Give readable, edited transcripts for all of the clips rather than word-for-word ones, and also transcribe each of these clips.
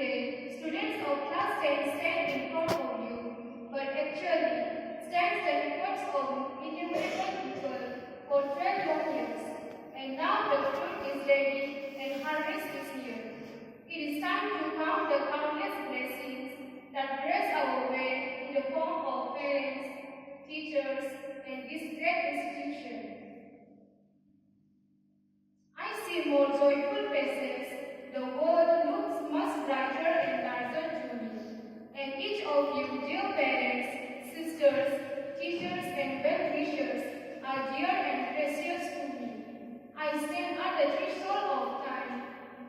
today, students of class 10 stand in front of you, but actually stands the records of innumerable people for 12 long years. And now the fruit is ready and harvest is near. It is time to count the countless blessings that grace our way in the form of parents, teachers, and this great institution. I see more joyful faces. The world looks much brighter and larger to me. And each of you, dear parents, sisters, teachers, and well-wishers, are dear and precious to me. I stand at the threshold of time.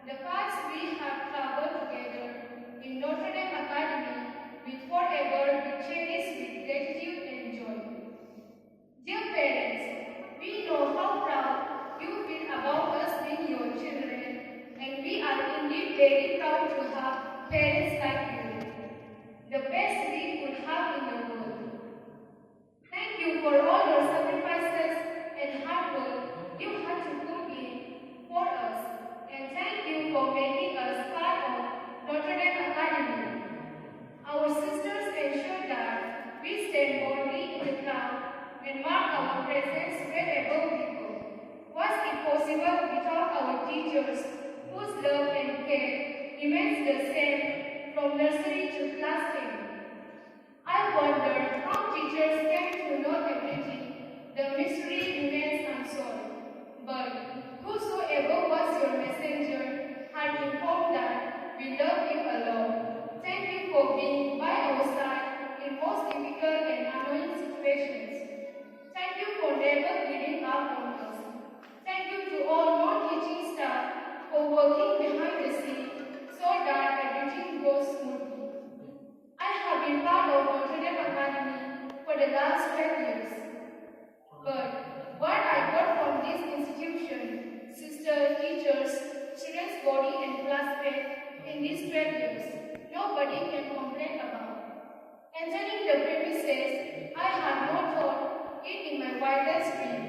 The paths we have traveled together in Notre Dame Academy will forever be cherished with gratitude and joy. Dear parents, we know how proud you feel about us being your children, and we are indeed very proud to have parents like you, the best we could have in the world. Thank you for all your sacrifices and hard work you had to put in for us, and thank you for making us part of Notre Dame Academy. Our sisters ensure that we stand boldly in the crowd and mark our presence wherever we go. Was it possible without our teachers, whose love and care remains the same from nursery to class 10? I wonder how teachers came to know everything. The mystery remains unsolved. But whosoever was your messenger had informed that we love you a lot. Thank you for being by our side in most difficult and annoying situations. Thank you for never giving up on us. Thank you to all non-teaching staff for working behind the scenes so that everything goes smoothly. I have been part of Notre Dame Academy for the last 12 years. But what I got from this institution, sisters, teachers, students' body and classmates in these 12 years, nobody can complain about. Entering the premises, I had not thought it in my wildest dream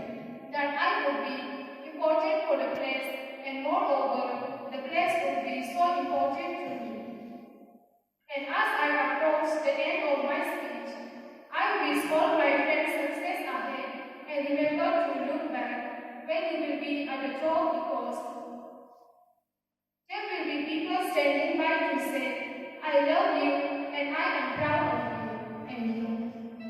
that I would be important for the place, and moreover, the place would be so important to me. And as I approach the end of my speech, I wish all my friends success ahead and remember to look back when you will be at the top because